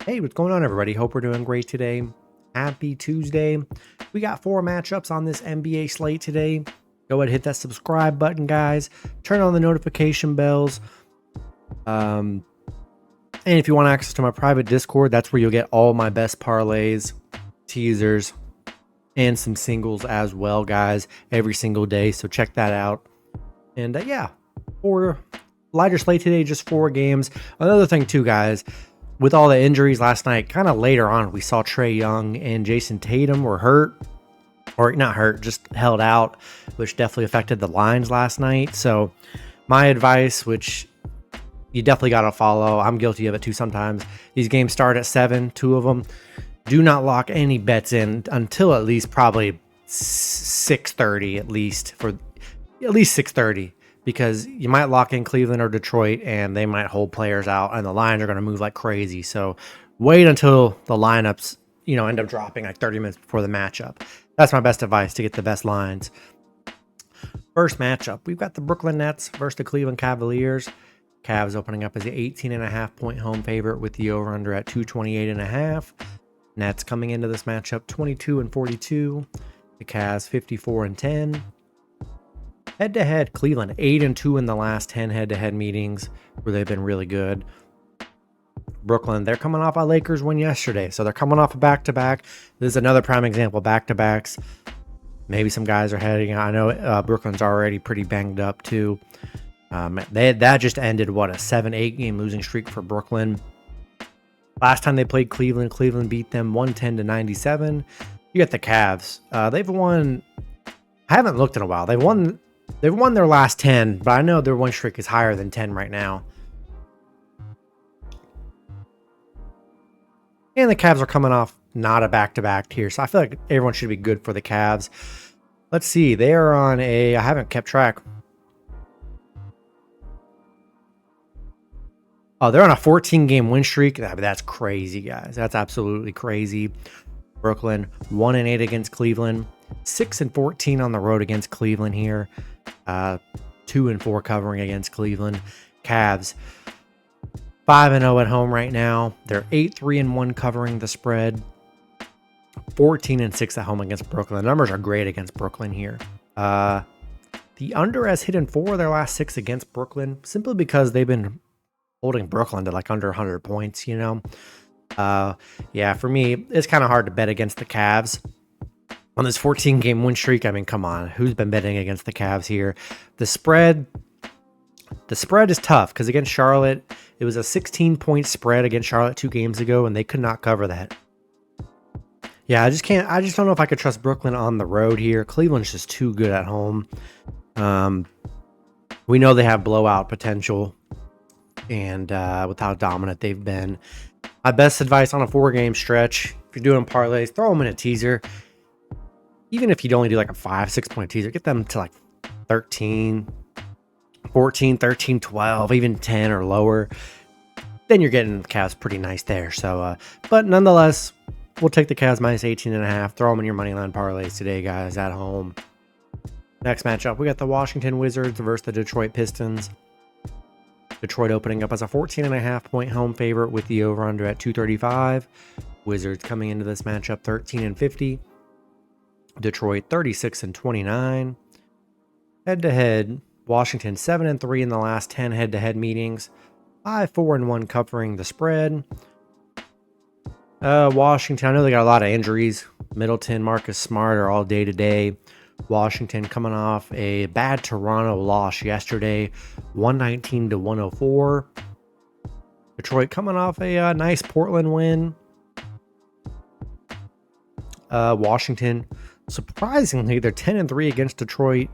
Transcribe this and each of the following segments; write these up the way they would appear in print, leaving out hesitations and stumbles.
Hey, what's going on, everybody? Hope we're doing great today. Happy Tuesday. We got 4 matchups on this NBA slate today. Go ahead and hit that subscribe button, guys. Turn on the notification bells. And if you want access to my private Discord, that's where you'll get all my best parlays, teasers, and some singles as well, guys, every single day. So check that out. And yeah, for lighter slate today, just 4 games. Another thing too, guys, with all the injuries last night, kind of later on, we saw Trae Young and Jason Tatum were hurt, or not hurt, just held out, which definitely affected the lines last night. So my advice, which you definitely got to follow, I'm guilty of it too sometimes, these games start at 7, 2 of them. Do not lock any bets in until at least probably 6:30, at least 6:30. Because you might lock in Cleveland or Detroit and they might hold players out and the lines are going to move like crazy. So wait until the lineups, end up dropping like 30 minutes before the matchup. That's my best advice to get the best lines. First matchup, we've got the Brooklyn Nets versus the Cleveland Cavaliers. Cavs opening up as an 18.5 point home favorite with the over-under at 228.5. Nets coming into this matchup 22-42. The Cavs 54-10. Head-to-head, Cleveland 8-2 in the last 10 head-to-head meetings where they've been really good. Brooklyn, they're coming off a Lakers win yesterday, so they're coming off a back-to-back. This is another prime example, back-to-backs. Maybe some guys are heading. I know Brooklyn's already pretty banged up too. That just ended, a 7-8 game losing streak for Brooklyn. Last time they played Cleveland, Cleveland beat them 110-97. You got the Cavs. They've won. I haven't looked in a while. They've won their last 10, but I know their win streak is higher than 10 right now. And the Cavs are coming off not a back-to-back here, so I feel like everyone should be good for the Cavs. Let's see. They are on I haven't kept track. Oh, they're on a 14-game win streak. That's crazy, guys. That's absolutely crazy. Brooklyn 1-8 against Cleveland. 6-14 on the road against Cleveland here. 2-4 covering against Cleveland. Cavs 5-0 at home right now. They're 8-3-1 covering the spread. 14-6 at home against Brooklyn. The numbers are great against Brooklyn here. The under has hit in 4 of their last 6 against Brooklyn, simply because they've been holding Brooklyn to like under 100 points, Yeah, for me, it's kind of hard to bet against the Cavs on this 14-game win streak. I mean, come on, who's been betting against the Cavs here? The spread is tough because against Charlotte, it was a 16-point spread against Charlotte 2 games ago, and they could not cover that. Yeah, I just don't know if I could trust Brooklyn on the road here. Cleveland's just too good at home. We know they have blowout potential, and with how dominant they've been. My best advice on a 4-game stretch, if you're doing parlays, throw them in a teaser. Even if you'd only do like a 5-6 point teaser, get them to like 13, 14, 13, 12, even 10 or lower. Then you're getting the Cavs pretty nice there. So, but nonetheless, we'll take the Cavs minus 18.5. Throw them in your moneyline parlays today, guys, at home. Next matchup, we got the Washington Wizards versus the Detroit Pistons. Detroit opening up as a 14.5 point home favorite with the over-under at 235. Wizards coming into this matchup 13-50. Detroit 36-29. Head-to-head, Washington 7-3 in the last 10 head-to-head meetings. 5-4-1 covering the spread. Washington, I know they got a lot of injuries. Middleton, Marcus Smart are all day-to-day. Washington coming off a bad Toronto loss yesterday, 119-104. Detroit coming off a nice Portland win. Washington, surprisingly, they're 10-3 against Detroit,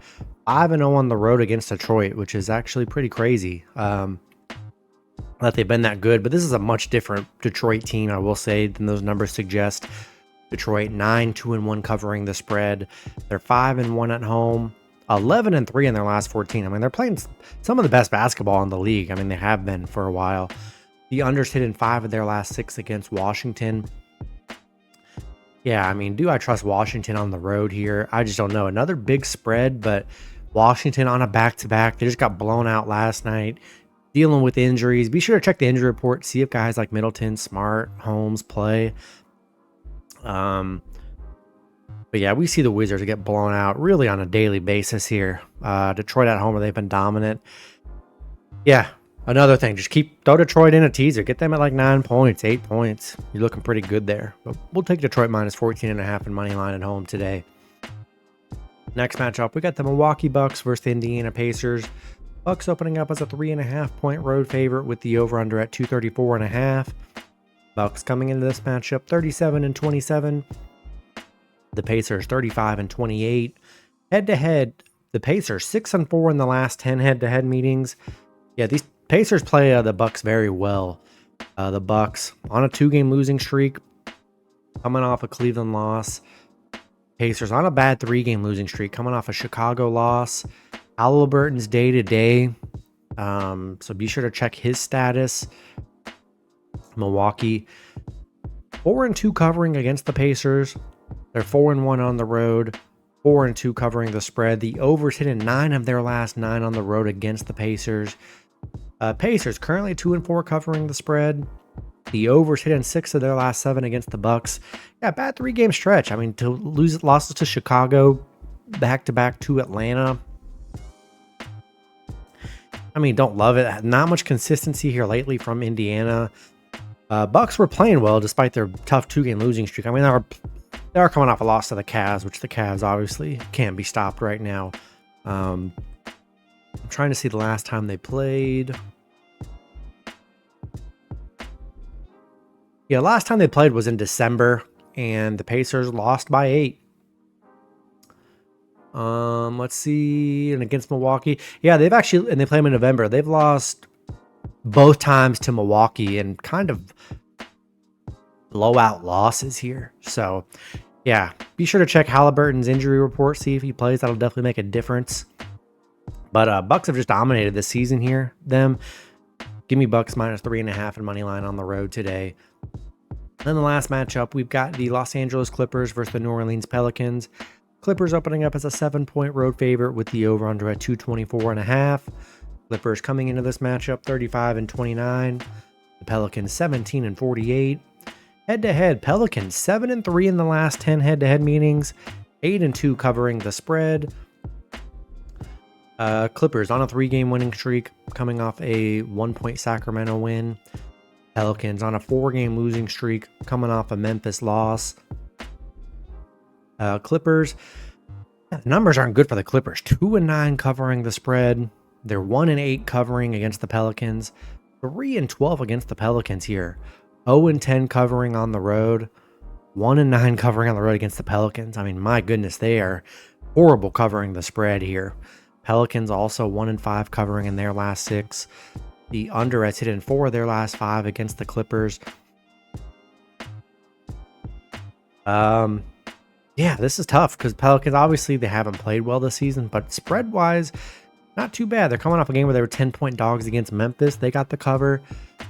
5-0 on the road against Detroit, which is actually pretty crazy that they've been that good. But this is a much different Detroit team, I will say, than those numbers suggest. Detroit 9-2-1 covering the spread. They're 5-1 at home, 11-3 in their last 14. I mean, they're playing some of the best basketball in the league. I mean, they have been for a while. The unders hit in 5 of their last 6 against Washington. Yeah, I mean, do I trust Washington on the road here? I just don't know. Another big spread, but Washington on a back-to-back. They just got blown out last night. dealing with injuries. Be sure to check the injury report, see if guys like Middleton, Smart, Holmes play. But yeah, we see the Wizards get blown out really on a daily basis here. Detroit at home, they've been dominant. Yeah, another thing, just throw Detroit in a teaser. Get them at like 9 points, 8 points. You're looking pretty good there. But we'll take Detroit minus 14.5 in money line at home today. Next matchup, we got the Milwaukee Bucks versus the Indiana Pacers. Bucks opening up as a 3.5 point road favorite with the over-under at 234.5. Bucks coming into this matchup 37-27. The Pacers 35-28. Head-to-head, the Pacers 6-4 in the last 10 head-to-head meetings. Yeah, these Pacers play the Bucks very well. The Bucks on a 2-game losing streak, coming off a Cleveland loss. Pacers on a bad 3-game losing streak, coming off a Chicago loss. Halliburton's day-to-day, so be sure to check his status. Milwaukee 4-2 covering against the Pacers. They're 4-1 on the road, 4-2 covering the spread. The overs hit in 9 of their last 9 on the road against the Pacers. Pacers currently 2-4 covering the spread. The overs hit in 6 of their last 7 against the Bucks. Yeah, bad 3-game stretch. I mean, to lose losses to Chicago, back-to-back to Atlanta. I mean, don't love it. Not much consistency here lately from Indiana. Bucks were playing well despite their tough 2-game losing streak. I mean, they are coming off a loss to the Cavs, which the Cavs obviously can't be stopped right now. I'm trying to see the last time they played. Yeah, last time they played was in December, and the Pacers lost by 8. Let's see, and against Milwaukee, yeah, and they play them in November. They've lost both times to Milwaukee and kind of blowout losses here. So, yeah, be sure to check Halliburton's injury report, see if he plays. That'll definitely make a difference. But Bucks have just dominated this season here. Give me Bucks minus 3.5 in money line on the road today. Then the last matchup, we've got the Los Angeles Clippers versus the New Orleans Pelicans. Clippers opening up as a 7-point road favorite with the over-under at 224.5. Clippers coming into this matchup 35-29. The Pelicans 17-48. Head-to-head, Pelicans 7-3 in the last 10 head-to-head meetings. 8-2 covering the spread. Clippers on a 3-game winning streak, coming off a 1-point Sacramento win. Pelicans on a 4-game losing streak, coming off a Memphis loss. Clippers, the numbers aren't good for the Clippers. 2-9 covering the spread. They're 1-8 covering against the Pelicans. 3-12 against the Pelicans here. 0-10 covering on the road. 1-9 covering on the road against the Pelicans. I mean, my goodness, they are horrible covering the spread here. Pelicans also 1-5 covering in their last 6. The under has hit in 4 of their last 5 against the Clippers. Yeah, this is tough because Pelicans, obviously, they haven't played well this season, but spread-wise, not too bad. They're coming off a game where they were 10-point dogs against Memphis. They got the cover.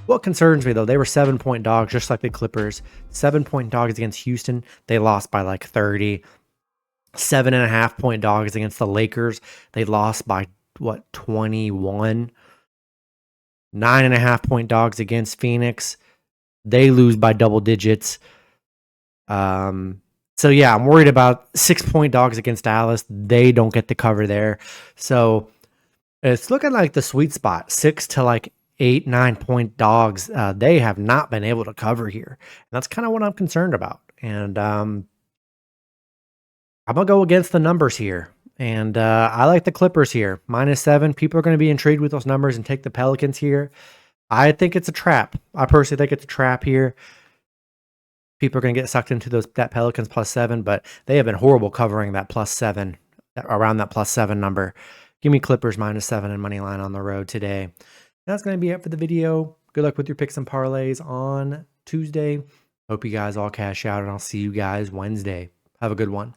What concerns me, though, they were 7-point dogs, just like the Clippers. 7-point dogs against Houston. They lost by like 30. 7.5-point dogs against the Lakers. They lost by, 21? 9.5-point dogs against Phoenix. They lose by double digits. So yeah, I'm worried about 6-point dogs against Dallas. They don't get the cover there. So it's looking like the sweet spot, 6 to like 8, 9-point dogs. They have not been able to cover here. And that's kind of what I'm concerned about. And I'm going to go against the numbers here. And I like the Clippers here. -7. People are going to be intrigued with those numbers and take the Pelicans here. I think it's a trap. I personally think it's a trap here. People are going to get sucked into that Pelicans +7, but they have been horrible covering that +7, around that +7 number. Give me Clippers -7 and money line on the road today. That's going to be it for the video. Good luck with your picks and parlays on Tuesday. Hope you guys all cash out, and I'll see you guys Wednesday. Have a good one.